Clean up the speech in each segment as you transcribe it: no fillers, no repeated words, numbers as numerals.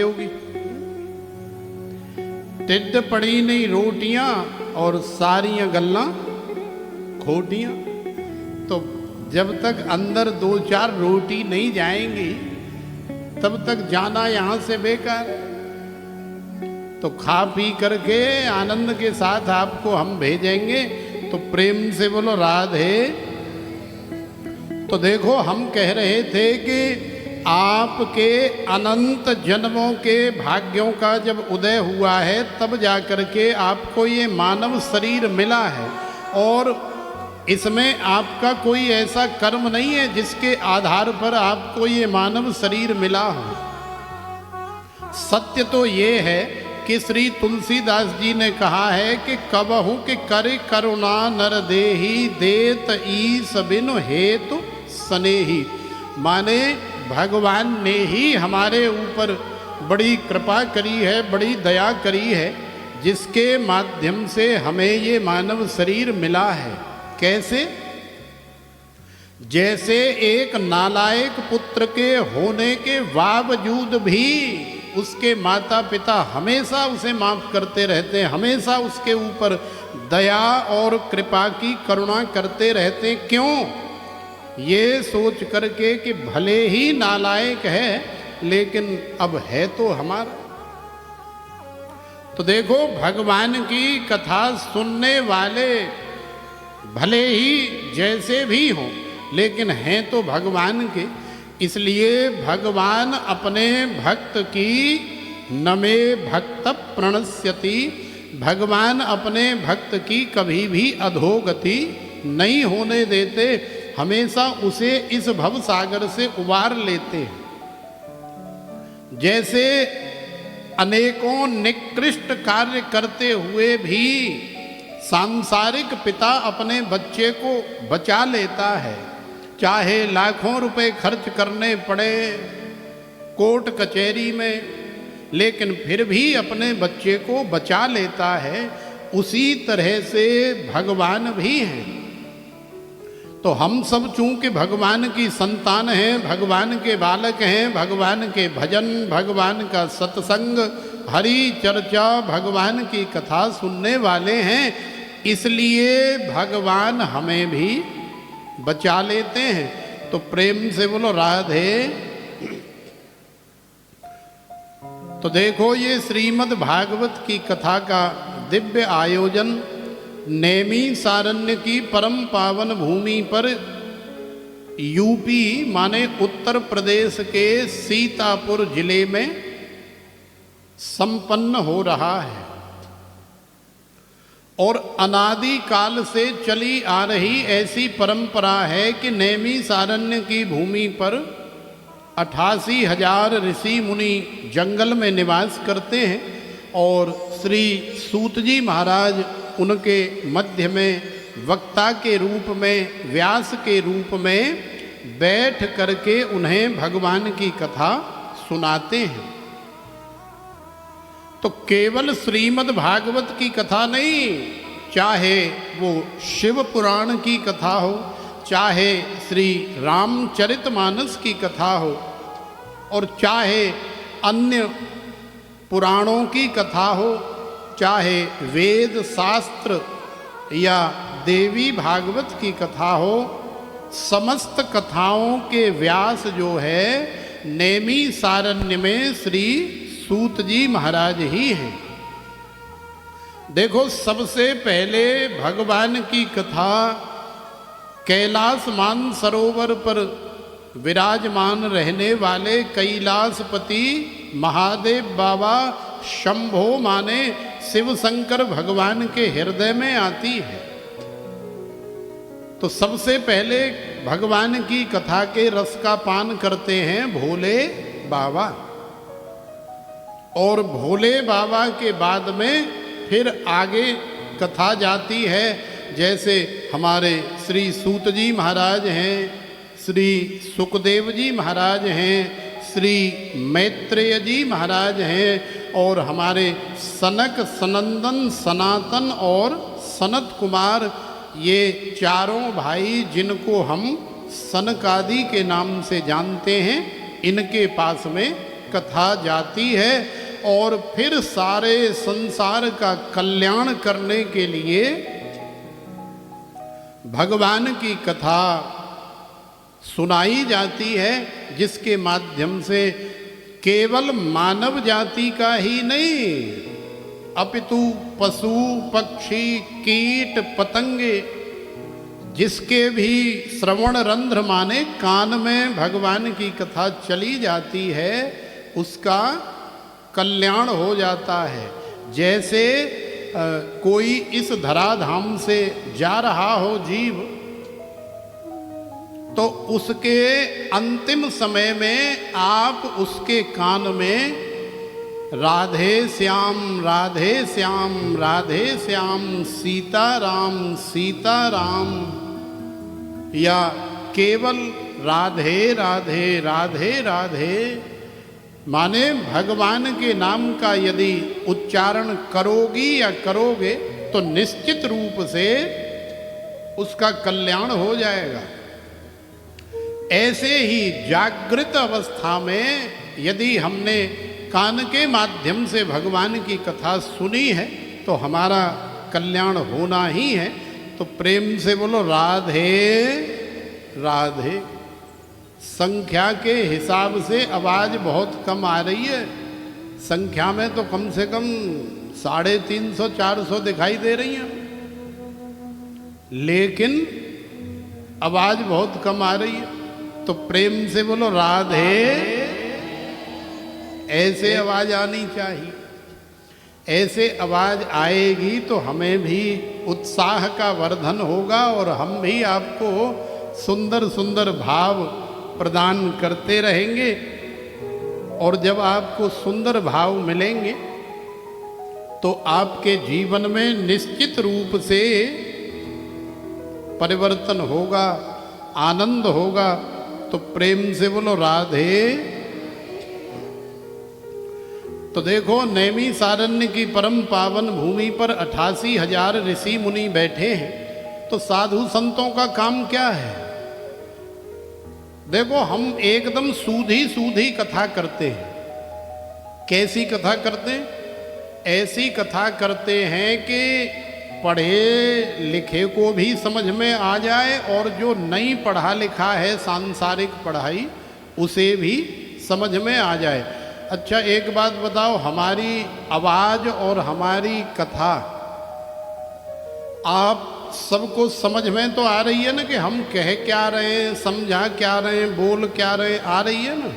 होगी। टिड्ड पड़ी नहीं रोटियां और सारियां गल्ला खोटियां। तो जब तक अंदर दो चार रोटी नहीं जाएंगी तब तक जाना यहां से बेकार। तो खा पी करके आनंद के साथ आपको हम भेजेंगे, तो प्रेम से बोलो राधे। तो देखो हम कह रहे थे कि आपके अनंत जन्मों के भाग्यों का जब उदय हुआ है तब जाकर के आपको ये मानव शरीर मिला है, और इसमें आपका कोई ऐसा कर्म नहीं है जिसके आधार पर आपको ये मानव शरीर मिला हो। सत्य तो ये है कि श्री तुलसीदास जी ने कहा है कि कबहू के करे करुणा नर देही देत ईस बिनु हेतु स्नेही। माने भगवान ने ही हमारे ऊपर बड़ी कृपा करी है, बड़ी दया करी है, जिसके माध्यम से हमें ये मानव शरीर मिला है। कैसे? जैसे एक नालायक पुत्र के होने के बावजूद भी उसके माता पिता हमेशा उसे माफ करते रहते हैं, हमेशा उसके ऊपर दया और कृपा की करुणा करते रहते हैं। क्यों? ये सोच करके कि भले ही नालायक है लेकिन अब है तो हमारा। तो देखो भगवान की कथा सुनने वाले भले ही जैसे भी हों लेकिन हैं तो भगवान के। इसलिए भगवान अपने भक्त की नमे भक्त प्रणश्यति, भगवान अपने भक्त की कभी भी अधोगति नहीं होने देते, हमेशा उसे इस भव सागर से उबार लेते हैं। जैसे अनेकों निकृष्ट कार्य करते हुए भी सांसारिक पिता अपने बच्चे को बचा लेता है, चाहे लाखों रुपए खर्च करने पड़े कोर्ट कचहरी में, लेकिन फिर भी अपने बच्चे को बचा लेता है। उसी तरह से भगवान भी हैं। तो हम सब चूंकि भगवान की संतान हैं, भगवान के बालक हैं, भगवान के भजन, भगवान का सत्संग, हरि चर्चा, भगवान की कथा सुनने वाले हैं, इसलिए भगवान हमें भी बचा लेते हैं। तो प्रेम से बोलो राधे। तो देखो ये श्रीमद् भागवत की कथा का दिव्य आयोजन नेमी सारण्य की परम पावन भूमि पर यूपी माने उत्तर प्रदेश के सीतापुर जिले में संपन्न हो रहा है। और अनादि काल से चली आ रही ऐसी परंपरा है कि नेमी सारण्य की भूमि पर 88,000 ऋषि मुनि जंगल में निवास करते हैं, और श्री सूत जी महाराज उनके मध्य में वक्ता के रूप में, व्यास के रूप में बैठ करके उन्हें भगवान की कथा सुनाते हैं। तो केवल श्रीमद् भागवत की कथा नहीं, चाहे वो शिव पुराण की कथा हो, चाहे श्री रामचरितमानस की कथा हो, और चाहे अन्य पुराणों की कथा हो, चाहे वेद शास्त्र या देवी भागवत की कथा हो, समस्त कथाओं के व्यास जो है नेमी सारण्य में श्री सूत जी महाराज ही हैं। देखो सबसे पहले भगवान की कथा कैलाश मान सरोवर पर विराजमान रहने वाले कैलाशपति महादेव बाबा शंभो माने शिव शंकर भगवान के हृदय में आती है। तो सबसे पहले भगवान की कथा के रस का पान करते हैं भोले बाबा, और भोले बाबा के बाद में फिर आगे कथा जाती है। जैसे हमारे श्री सूत जी महाराज हैं, श्री सुखदेव जी महाराज हैं, श्री मैत्रेय जी महाराज हैं, और हमारे सनक, सनंदन, सनातन और सनत कुमार, ये चारों भाई जिनको हम सनकादि के नाम से जानते हैं, इनके पास में कथा जाती है और फिर सारे संसार का कल्याण करने के लिए भगवान की कथा सुनाई जाती है, जिसके माध्यम से केवल मानव जाति का ही नहीं अपितु पशु पक्षी कीट पतंगे जिसके भी श्रवण रंध्र माने कान में भगवान की कथा चली जाती है उसका कल्याण हो जाता है। जैसे कोई इस धराधाम से जा रहा हो जीव, तो उसके अंतिम समय में आप उसके कान में राधे श्याम राधे श्याम राधे श्याम सीताराम सीताराम या केवल राधे राधे राधे राधे माने भगवान के नाम का यदि उच्चारण करोगी या करोगे तो निश्चित रूप से उसका कल्याण हो जाएगा। ऐसे ही जागृत अवस्था में यदि हमने कान के माध्यम से भगवान की कथा सुनी है तो हमारा कल्याण होना ही है। तो प्रेम से बोलो राधे राधे। संख्या के हिसाब से आवाज बहुत कम आ रही है, संख्या में तो कम से कम 350-400 दिखाई दे रही हैं, लेकिन आवाज बहुत कम आ रही है। तो प्रेम से बोलो राधे, ऐसे आवाज आनी चाहिए। ऐसे आवाज आएगी तो हमें भी उत्साह का वर्धन होगा और हम भी आपको सुंदर सुंदर भाव प्रदान करते रहेंगे। और जब आपको सुंदर भाव मिलेंगे तो आपके जीवन में निश्चित रूप से परिवर्तन होगा, आनंद होगा। तो प्रेम से बोलो राधे। तो देखो नैमी सारण्य की परम पावन भूमि पर 88,000 ऋषि मुनि बैठे हैं, तो साधु संतों का काम क्या है? देखो हम एकदम सूधी सूधी कथा करते हैं। कैसी कथा करते हैं? ऐसी कथा करते हैं कि पढ़े लिखे को भी समझ में आ जाए और जो नहीं पढ़ा लिखा है सांसारिक पढ़ाई उसे भी समझ में आ जाए। अच्छा एक बात बताओ, हमारी आवाज और हमारी कथा आप सबको समझ में तो आ रही है ना, कि हम कह क्या रहे हैं, समझा क्या रहे हैं, बोल क्या रहे, आ रही है ना।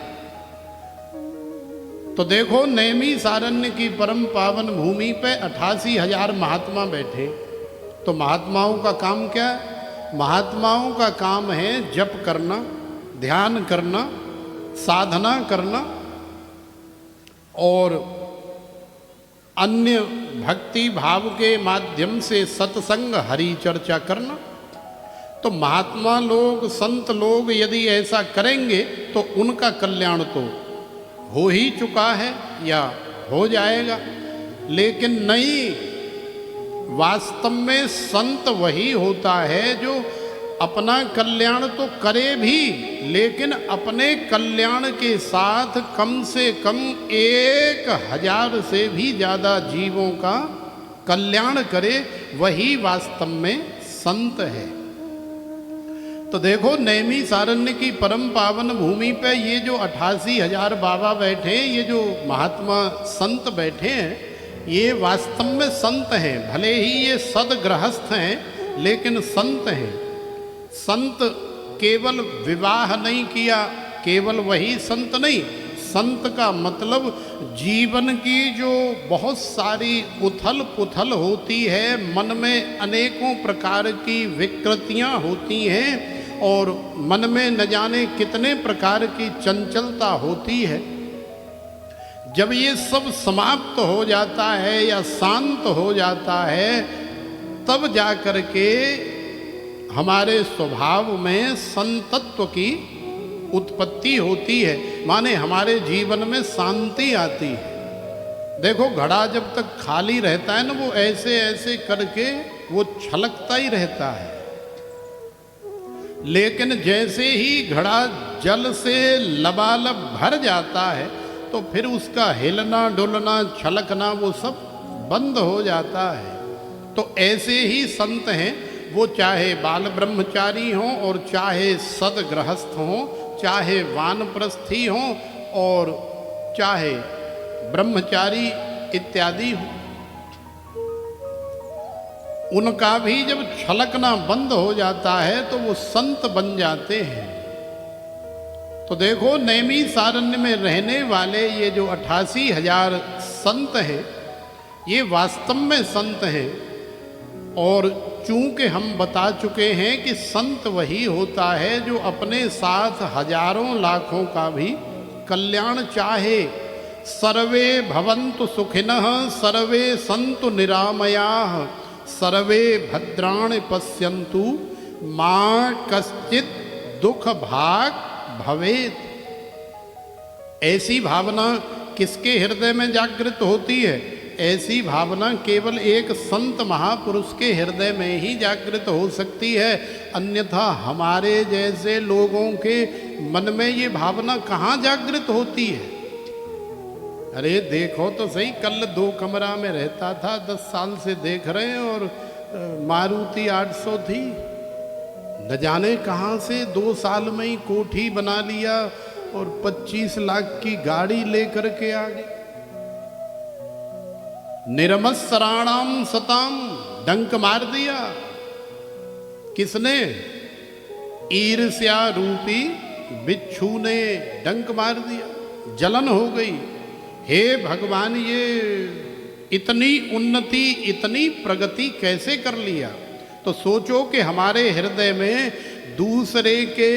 तो देखो नैमी सारण्य की परम पावन भूमि पे 88,000 महात्मा बैठे। तो महात्माओं का काम क्या है? महात्माओं का काम है जप करना, ध्यान करना, साधना करना और अन्य भक्ति भाव के माध्यम से सत्संग हरि चर्चा करना। तो महात्मा लोग संत लोग यदि ऐसा करेंगे तो उनका कल्याण तो हो ही चुका है या हो जाएगा। लेकिन नहीं, वास्तव में संत वही होता है जो अपना कल्याण तो करे भी, लेकिन अपने कल्याण के साथ कम से कम 1,000 से भी ज़्यादा जीवों का कल्याण करे, वही वास्तव में संत है। तो देखो नैमी सारण्य की परम पावन भूमि पे ये जो 88,000 बाबा बैठे हैं, ये जो महात्मा संत बैठे हैं, ये वास्तव में संत हैं। भले ही ये सदगृहस्थ हैं लेकिन संत हैं। संत केवल विवाह नहीं किया, केवल वही संत नहीं। संत का मतलब जीवन की जो बहुत सारी उथल पुथल होती है, मन में अनेकों प्रकार की विकृतियां होती हैं और मन में न जाने कितने प्रकार की चंचलता होती है, जब ये सब समाप्त हो जाता है या शांत हो जाता है, तब जा कर के हमारे स्वभाव में संतत्व की उत्पत्ति होती है, माने हमारे जीवन में शांति आती है। देखो घड़ा जब तक खाली रहता है ना, वो ऐसे ऐसे करके वो छलकता ही रहता है, लेकिन जैसे ही घड़ा जल से लबालब भर जाता है तो फिर उसका हिलना डुलना छलकना वो सब बंद हो जाता है। तो ऐसे ही संत हैं, वो चाहे बाल ब्रह्मचारी हों और चाहे सदगृहस्थ हों, चाहे वानप्रस्थी हों और चाहे ब्रह्मचारी इत्यादि हों, उनका भी जब छलकना बंद हो जाता है तो वो संत बन जाते हैं। तो देखो नैमिषारण्य में रहने वाले ये जो 88,000 संत हैं, ये वास्तव में संत हैं। और चूंकि हम बता चुके हैं कि संत वही होता है जो अपने साथ हजारों लाखों का भी कल्याण चाहे। सर्वे भवन्तु सुखिनः सर्वे सन्तु निरामयाः सर्वे भद्राणि पश्यन्तु मा कश्चित् दुख भाग भवेत्। ऐसी भावना किसके हृदय में जागृत होती है? ऐसी भावना केवल एक संत महापुरुष के हृदय में ही जागृत हो सकती है, अन्यथा हमारे जैसे लोगों के मन में ये भावना कहाँ जागृत होती है। अरे देखो तो सही, कल 2 कमरा में रहता था, 10 साल से देख रहे हैं, और मारुति 800 थी, न जाने कहाँ से 2 साल में ही कोठी बना लिया और 25 लाख की गाड़ी लेकर के आ गए। निर्मत्सराणाम सताम, डंक मार दिया। किसने? ईर्ष्या रूपी बिच्छू ने डंक मार दिया, जलन हो गई। हे भगवान, ये इतनी उन्नति इतनी प्रगति कैसे कर लिया? तो सोचो कि हमारे हृदय में दूसरे के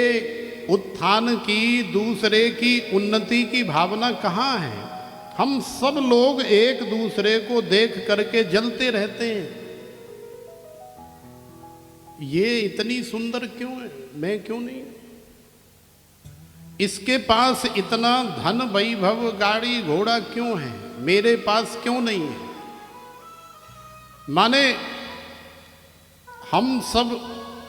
उत्थान की, दूसरे की उन्नति की भावना कहाँ है? हम सब लोग एक दूसरे को देख करके जलते रहते हैं। ये इतनी सुंदर क्यों है, मैं क्यों नहीं? इसके पास इतना धन वैभव गाड़ी घोड़ा क्यों है, मेरे पास क्यों नहीं है? माने हम सब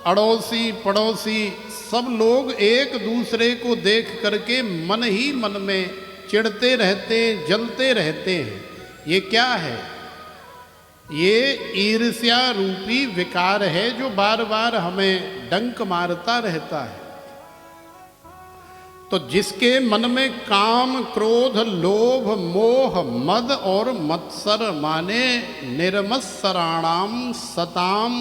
अड़ोसी पड़ोसी सब लोग एक दूसरे को देख करके मन ही मन में चिढ़ते रहते हैं, जलते रहते हैं। ये क्या है? ये ईर्ष्या रूपी विकार है जो बार बार हमें डंक मारता रहता है। तो जिसके मन में काम क्रोध लोभ मोह मद और मत्सर माने निर्मत्सराणाम सताम,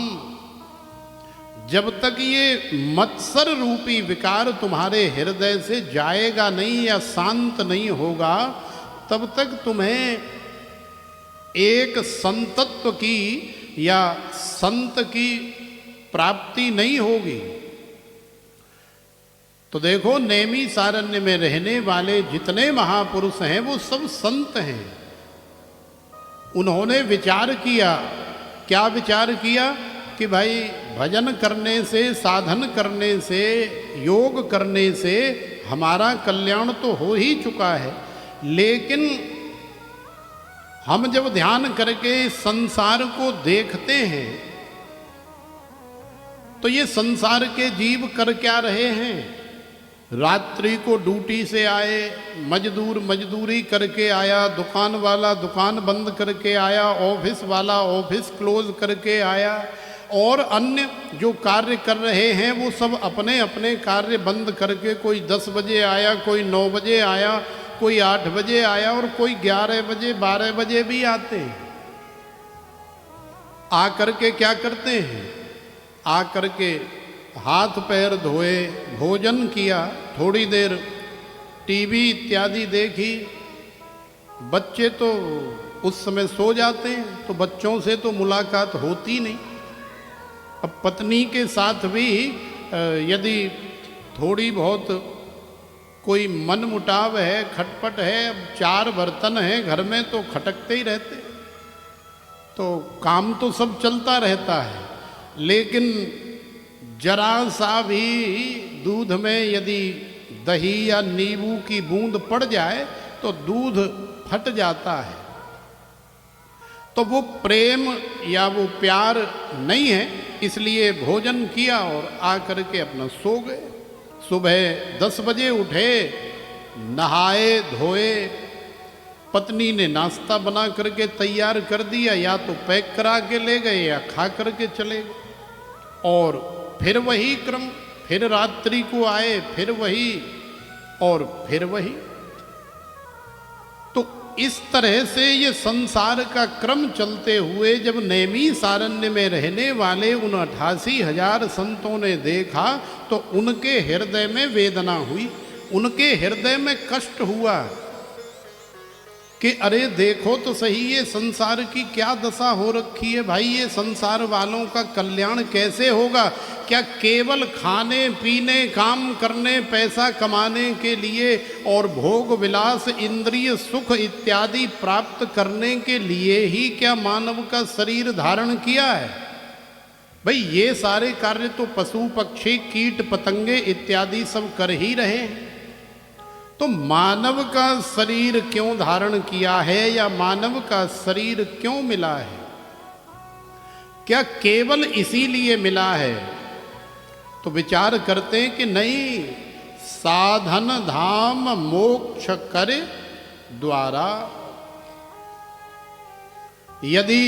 जब तक ये मत्सर रूपी विकार तुम्हारे हृदय से जाएगा नहीं या शांत नहीं होगा, तब तक तुम्हें एक संतत्व की या संत की प्राप्ति नहीं होगी। तो देखो नैमिषारण्य में रहने वाले जितने महापुरुष हैं वो सब संत हैं। उन्होंने विचार किया, क्या विचार किया? कि भाई भजन करने से, साधन करने से, योग करने से हमारा कल्याण तो हो ही चुका है, लेकिन हम जब ध्यान करके संसार को देखते हैं तो ये संसार के जीव कर क्या रहे हैं? रात्रि को ड्यूटी से आए, मजदूर मजदूरी करके आया, दुकान वाला दुकान बंद करके आया, ऑफिस वाला ऑफिस क्लोज करके आया, और अन्य जो कार्य कर रहे हैं वो सब अपने अपने कार्य बंद करके, कोई 10 बजे आया, कोई 9 बजे आया, कोई 8 बजे आया और कोई 11 बजे 12 बजे भी आते हैं। आ करके क्या करते हैं? आ करके हाथ पैर धोए, भोजन किया, थोड़ी देर टीवी इत्यादि देखी। बच्चे तो उस समय सो जाते हैं, तो बच्चों से तो मुलाकात होती नहीं। अब पत्नी के साथ भी यदि थोड़ी बहुत कोई मन मुटाव है, खटपट है, अब 4 बर्तन हैं घर में तो खटकते ही रहते, तो काम तो सब चलता रहता है, लेकिन जरा सा भी दूध में यदि दही या नींबू की बूंद पड़ जाए तो दूध फट जाता है। तो वो प्रेम या वो प्यार नहीं है, इसलिए भोजन किया और आकर के अपना सो गए। सुबह 10 बजे उठे, नहाए धोए, पत्नी ने नाश्ता बना करके तैयार कर दिया, या तो पैक करा के ले गए या खा करके चले गए, और फिर वही क्रम, फिर रात्रि को आए, फिर वही और फिर वही। तो इस तरह से ये संसार का क्रम चलते हुए जब नैमिषारण्य में रहने वाले उन 88,000 संतों ने देखा तो उनके हृदय में वेदना हुई, उनके हृदय में कष्ट हुआ कि अरे देखो तो सही ये संसार की क्या दशा हो रखी है भाई, ये संसार वालों का कल्याण कैसे होगा? क्या केवल खाने पीने, काम करने, पैसा कमाने के लिए और भोग विलास, इंद्रिय सुख इत्यादि प्राप्त करने के लिए ही क्या मानव का शरीर धारण किया है? भाई ये सारे कार्य तो पशु पक्षी कीट पतंगे इत्यादि सब कर ही रहे हैं। तो मानव का शरीर क्यों धारण किया है या मानव का शरीर क्यों मिला है? क्या केवल इसीलिए मिला है? तो विचार करते हैं कि नहीं, साधन धाम मोक्ष करे द्वारा। यदि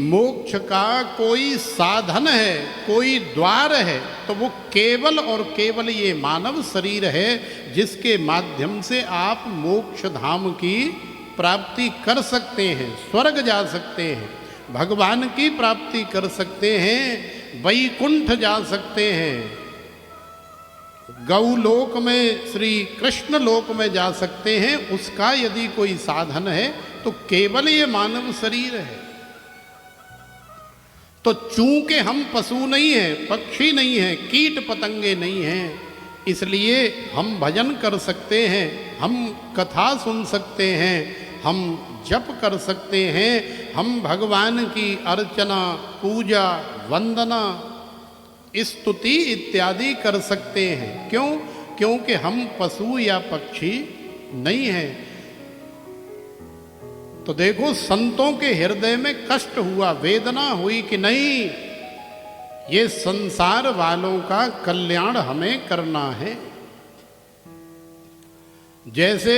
मोक्ष का कोई साधन है, कोई द्वार है, तो वो केवल और केवल ये मानव शरीर है, जिसके माध्यम से आप मोक्ष धाम की प्राप्ति कर सकते हैं, स्वर्ग जा सकते हैं, भगवान की प्राप्ति कर सकते हैं, वैकुंठ जा सकते हैं, गौलोक में, श्री कृष्ण लोक में जा सकते हैं। उसका यदि कोई साधन है तो केवल ये मानव शरीर है। तो चूंकि हम पशु नहीं हैं, पक्षी नहीं हैं, कीट पतंगे नहीं हैं, इसलिए हम भजन कर सकते हैं, हम कथा सुन सकते हैं, हम जप कर सकते हैं, हम भगवान की अर्चना, पूजा, वंदना, स्तुति इत्यादि कर सकते हैं। क्यों? क्योंकि हम पशु या पक्षी नहीं हैं। तो देखो संतों के हृदय में कष्ट हुआ, वेदना हुई कि नहीं, ये संसार वालों का कल्याण हमें करना है। जैसे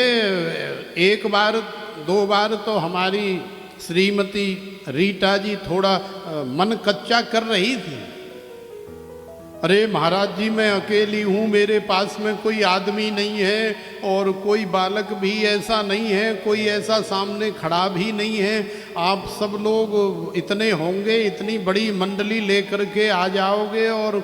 एक बार दो बार तो हमारी श्रीमती रीटा जी थोड़ा मन कच्चा कर रही थी। अरे महाराज जी मैं अकेली हूँ, मेरे पास में कोई आदमी नहीं है और कोई बालक भी ऐसा नहीं है, कोई ऐसा सामने खड़ा भी नहीं है, आप सब लोग इतने होंगे, इतनी बड़ी मंडली लेकर के आ जाओगे और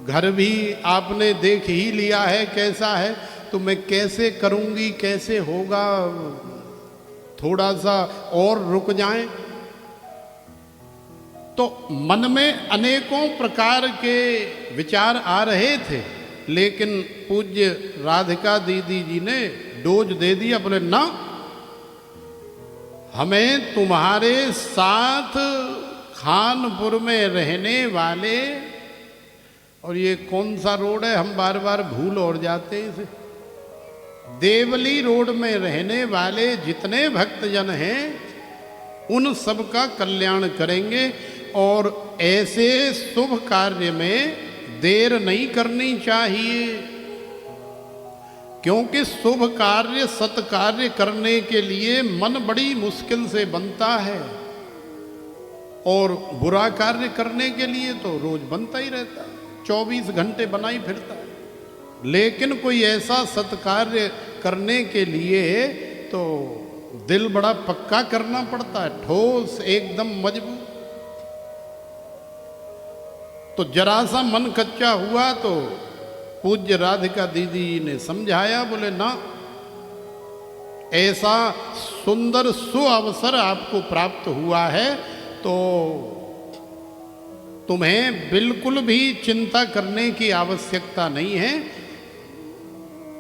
घर भी आपने देख ही लिया है कैसा है, तो मैं कैसे करूँगी, कैसे होगा, थोड़ा सा और रुक जाएं। तो मन में अनेकों प्रकार के विचार आ रहे थे, लेकिन पूज्य राधिका दीदी जी ने डोज दे दिया, बोले ना, हमें तुम्हारे साथ खानपुर में रहने वाले, और ये कौन सा रोड है हम बार बार भूल और जाते हैं इसे, देवली रोड में रहने वाले जितने भक्तजन हैं उन सब का कल्याण करेंगे, और ऐसे शुभ कार्य में देर नहीं करनी चाहिए, क्योंकि शुभ कार्य सत्कार्य करने के लिए मन बड़ी मुश्किल से बनता है, और बुरा कार्य करने के लिए तो रोज बनता ही रहता है, 24 घंटे बना ही फिरता है। लेकिन कोई ऐसा सत्कार्य करने के लिए तो दिल बड़ा पक्का करना पड़ता है, ठोस एकदम मजबूत। तो जरा सा मन कच्चा हुआ तो पूज्य राधिका दीदी ने समझाया, बोले ना, ऐसा सुंदर सुअवसर आपको प्राप्त हुआ है तो तुम्हें बिल्कुल भी चिंता करने की आवश्यकता नहीं है,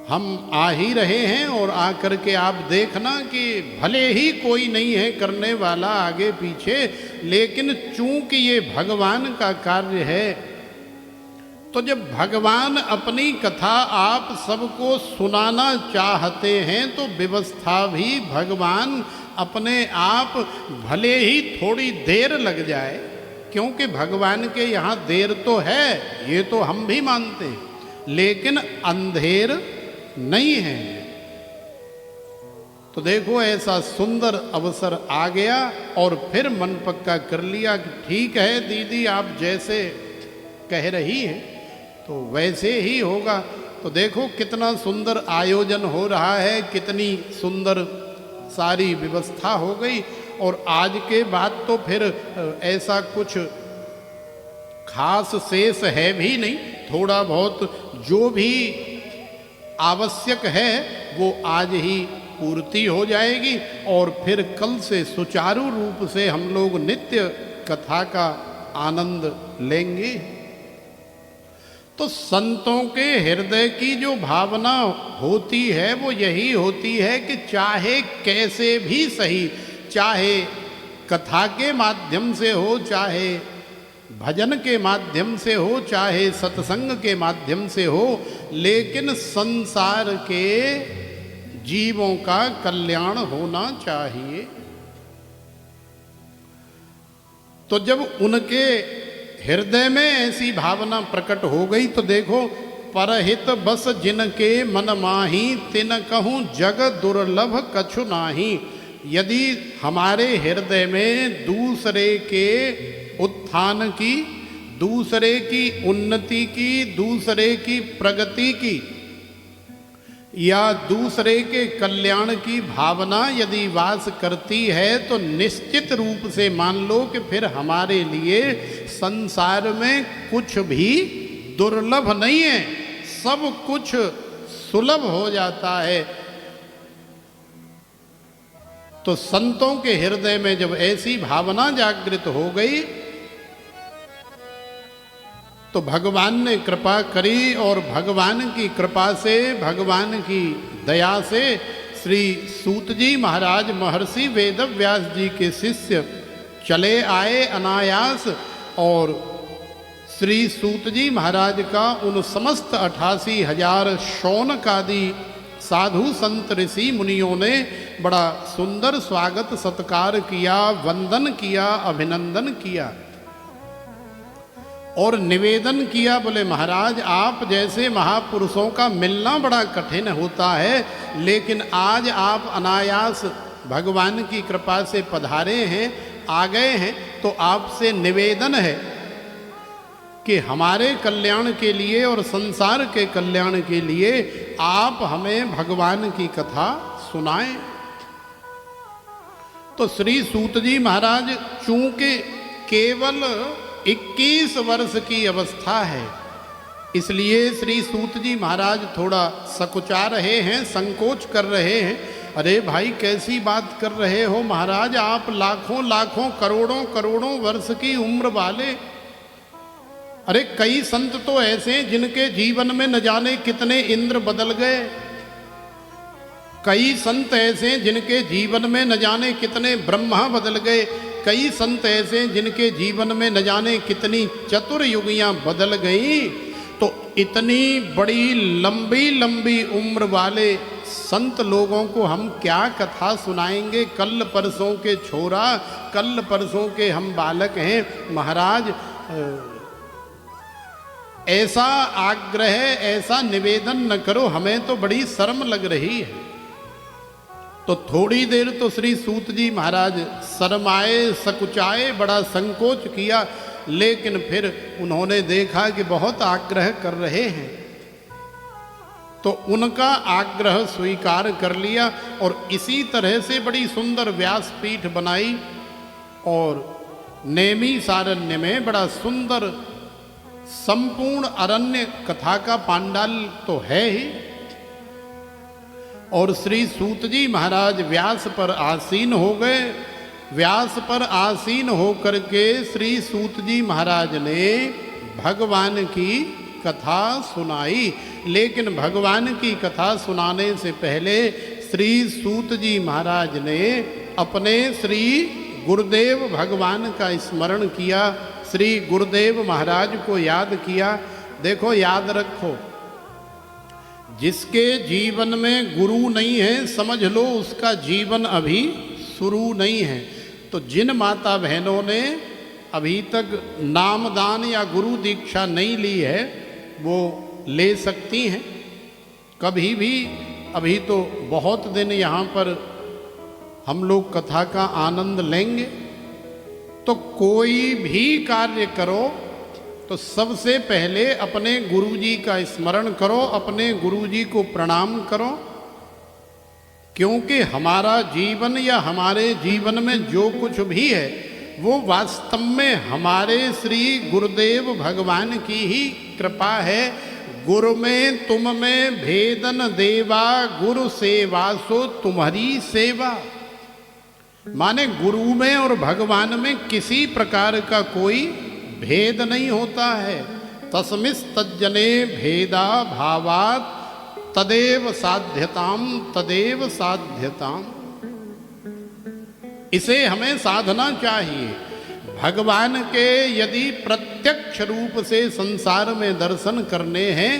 हम आ ही रहे हैं, और आकर के आप देखना कि भले ही कोई नहीं है करने वाला आगे पीछे, लेकिन चूंकि ये भगवान का कार्य है, तो जब भगवान अपनी कथा आप सबको सुनाना चाहते हैं तो व्यवस्था भी भगवान अपने आप, भले ही थोड़ी देर लग जाए, क्योंकि भगवान के यहाँ देर तो है, ये तो हम भी मानते हैं, लेकिन अंधेर नहीं है। तो तो देखो ऐसा सुंदर अवसर आ गया और फिर मन पक्का कर लिया कि ठीक है दीदी, आप जैसे कह रही हैं तो वैसे ही होगा। तो देखो कितना सुंदर आयोजन हो रहा है, कितनी सुंदर सारी व्यवस्था हो गई। और आज के बाद तो फिर ऐसा कुछ खास शेष है भी नहीं, थोड़ा बहुत जो भी आवश्यक है वो आज ही पूर्ति हो जाएगी और फिर कल से सुचारू रूप से हम लोग नित्य कथा का आनंद लेंगे। तो संतों के हृदय की जो भावना होती है वो यही होती है कि चाहे कैसे भी सही, चाहे कथा के माध्यम से हो, चाहे भजन के माध्यम से हो, चाहे सत्संग के माध्यम से हो, लेकिन संसार के जीवों का कल्याण होना चाहिए। तो जब उनके हृदय में ऐसी भावना प्रकट हो गई तो देखो, परहित बस जिनके मन माही, तिन कहूँ जग दुर्लभ कछु नाही। यदि हमारे हृदय में दूसरे के उत्थान की, दूसरे की उन्नति की, दूसरे की प्रगति की या दूसरे के कल्याण की भावना यदि वास करती है तो निश्चित रूप से मान लो कि फिर हमारे लिए संसार में कुछ भी दुर्लभ नहीं है, सब कुछ सुलभ हो जाता है। तो संतों के हृदय में जब ऐसी भावना जागृत हो गई तो भगवान ने कृपा करी और भगवान की कृपा से, भगवान की दया से श्री सूत जी महाराज महर्षि वेदव्यास जी के शिष्य चले आए अनायास और श्री सूत जी महाराज का उन समस्त 88,000 शौनक आदि साधु संत ऋषि मुनियों ने बड़ा सुंदर स्वागत सत्कार किया, वंदन किया, अभिनंदन किया और निवेदन किया। बोले महाराज, आप जैसे महापुरुषों का मिलना बड़ा कठिन होता है, लेकिन आज आप अनायास भगवान की कृपा से पधारे हैं, आ गए हैं, तो आपसे निवेदन है कि हमारे कल्याण के लिए और संसार के कल्याण के लिए आप हमें भगवान की कथा सुनाएं। तो श्री सूत जी महाराज चूंकि केवल 21 वर्ष की अवस्था है, इसलिए श्री सूत जी महाराज थोड़ा सकुचा रहे हैं, संकोच कर रहे हैं। अरे भाई, कैसी बात कर रहे हो महाराज, आप लाखों लाखों करोड़ों करोड़ों वर्ष की उम्र वाले। अरे कई संत तो ऐसे हैं जिनके जीवन में न जाने कितने इंद्र बदल गए, कई संत ऐसे हैं जिनके जीवन में न जाने कितने ब्रह्मा बदल गए, कई संत ऐसे जिनके जीवन में न जाने कितनी चतुर्युगियां बदल गई। तो इतनी बड़ी लंबी लंबी उम्र वाले संत लोगों को हम क्या कथा सुनाएंगे? कल परसों के छोरा, कल परसों के हम बालक हैं। महाराज, ऐसा आग्रह, ऐसा निवेदन न करो, हमें तो बड़ी शर्म लग रही है। तो थोड़ी देर तो श्री सूत जी महाराज शर्माए, सकुचाए, बड़ा संकोच किया, लेकिन फिर उन्होंने देखा कि बहुत आग्रह कर रहे हैं तो उनका आग्रह स्वीकार कर लिया और इसी तरह से बड़ी सुंदर व्यासपीठ बनाई और नेमी सारण्य में बड़ा सुंदर संपूर्ण अरण्य कथा का पांडाल तो है ही। और श्री सूत जी महाराज व्यास पर आसीन हो गए। व्यास पर आसीन होकर के श्री सूत जी महाराज ने भगवान की कथा सुनाई। लेकिन भगवान की कथा सुनाने से पहले श्री सूत जी महाराज ने अपने श्री गुरुदेव भगवान का स्मरण किया, श्री गुरुदेव महाराज को याद किया। देखो, याद रखो, जिसके जीवन में गुरु नहीं है, समझ लो उसका जीवन अभी शुरू नहीं है। तो जिन माता बहनों ने अभी तक नामदान या गुरु दीक्षा नहीं ली है वो ले सकती हैं कभी भी। अभी तो बहुत दिन यहाँ पर हम लोग कथा का आनंद लेंगे। तो कोई भी कार्य करो तो सबसे पहले अपने गुरुजी का स्मरण करो, अपने गुरुजी को प्रणाम करो, क्योंकि हमारा जीवन या हमारे जीवन में जो कुछ भी है वो वास्तव में हमारे श्री गुरुदेव भगवान की ही कृपा है। गुरु में तुम में भेदन देवा, गुरु सेवा सो तुम्हारी सेवा। माने गुरु में और भगवान में किसी प्रकार का कोई भेद नहीं होता है। तस्मिस् तज्जने भेदा भावात् तदेव साध्यताम, तदेव साध्यताम। इसे हमें साधना चाहिए। भगवान के यदि प्रत्यक्ष रूप से संसार में दर्शन करने हैं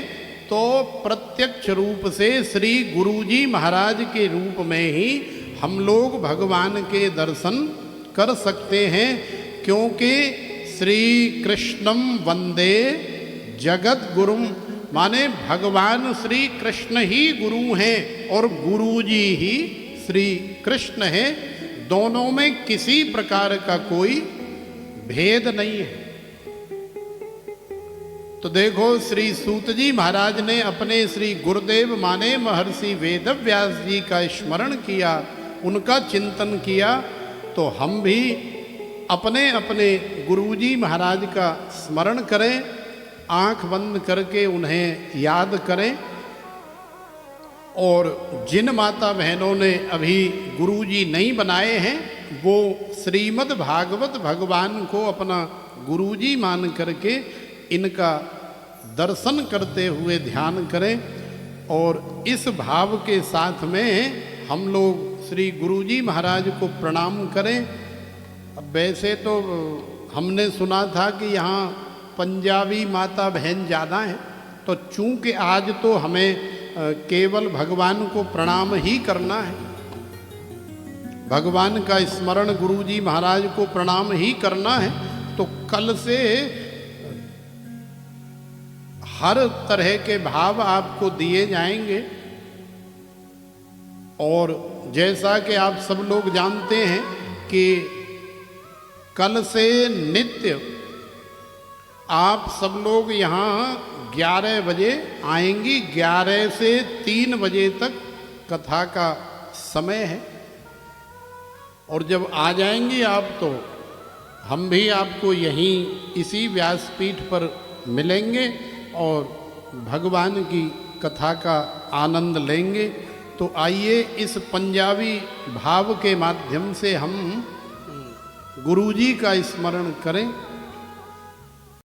तो प्रत्यक्ष रूप से श्री गुरुजी महाराज के रूप में ही हम लोग भगवान के दर्शन कर सकते हैं, क्योंकि श्री कृष्णम वंदे जगत गुरुम, माने भगवान श्री कृष्ण ही गुरु हैं और गुरुजी ही श्री कृष्ण हैं। दोनों में किसी प्रकार का कोई भेद नहीं है। तो देखो श्री सूत जी महाराज ने अपने श्री गुरुदेव माने महर्षि वेदव्यास जी का स्मरण किया, उनका चिंतन किया। तो हम भी अपने अपने गुरुजी महाराज का स्मरण करें, आंख बंद करके उन्हें याद करें। और जिन माता बहनों ने अभी गुरुजी नहीं बनाए हैं वो श्रीमद् भागवत भगवान को अपना गुरुजी मान करके इनका दर्शन करते हुए ध्यान करें। और इस भाव के साथ में हम लोग श्री गुरुजी महाराज को प्रणाम करें। अब वैसे तो हमने सुना था कि यहाँ पंजाबी माता बहन ज़्यादा हैं, तो चूँकि आज तो हमें केवल भगवान को प्रणाम ही करना है, भगवान का स्मरण गुरुजी महाराज को प्रणाम ही करना है। तो कल से हर तरह के भाव आपको दिए जाएंगे। और जैसा कि आप सब लोग जानते हैं कि कल से नित्य आप सब लोग यहाँ 11 बजे आएंगी। 11 से 3 बजे तक कथा का समय है। और जब आ जाएंगी आप तो हम भी आपको यहीं इसी व्यासपीठ पर मिलेंगे और भगवान की कथा का आनंद लेंगे। तो आइए इस पंजाबी भाव के माध्यम से हम गुरुजी का स्मरण करें।